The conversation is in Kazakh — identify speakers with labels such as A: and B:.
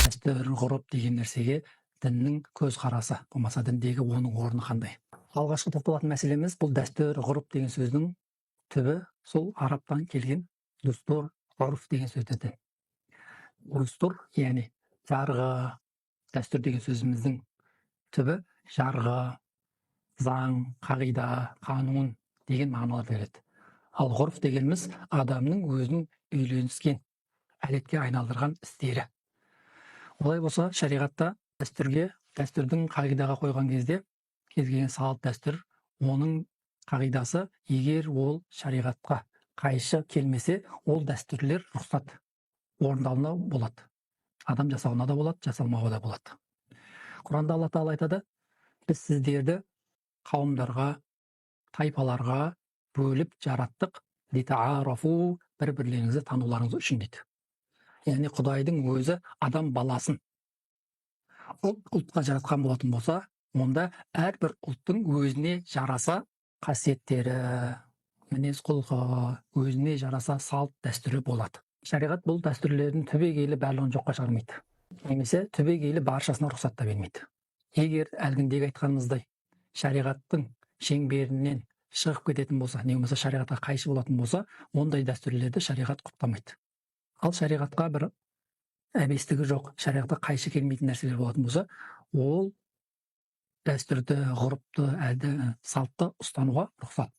A: дәстүр, ғұрып деген нәрсеге діннің көзқарасы, болмаса діндегі оның орны қандай? Алғашқы тоқталатын мәселеміз бұл дәстүр, ғұрып деген сөздің түбі сол араптан келген дұстур, ғұрф деген сөздерден. Дұстур, яғни жарғы, дәстүр деген сөзіміздің түбі жарғы, заң, қағида, қанун деген мағыналар береді. Ал ғұрф дегеніміз адамның өзінің үйреніскен, әдетке айналдырған істері. Олай болса, шариғатта дәстүрдің қағидаға қойған кезде, кез келген салт дәстүр, оның қағидасы, егер ол шариғатқа қайшы келмесе, ол дәстүрлер рұқсат орындалуына болады. Адам жасауына да болады, жасалмауға да болады. Құранда Алла Тағала айтады: біз сіздерді қауымдарға, тайпаларға бөліп жараттық, литаарафу, бір-бірлеріңізді тануларыңыз үшін дейді. Яғни Құдайдың өзі адам баласын ұлтқа жаратқан болатын болса, онда әрбір ұлттың өзіне жараса қасиеттері, мінез құлқы, өзіне жараса салт дәстүрі болады. Шариғат бұл дәстүрлердің түбегейлі барлығын жоққа шығармайды, немесе түбегейлі баршасына рұқсат та бермейді. Егер әлгіндегі айтқанымыздай шариғаттың шеңберінен шығып кететін болса, не болмаса шариғатқа қайшы болатын болса, ондай дәстүрлерді шариғат құптамайды. Ал шариғатқа бір әбестігі жоқ, шариғатқа қайшы келмейтін нәрселер болатын болса, ол дәстүрді, ғұрыпты, салтты ұстануға рұқсат.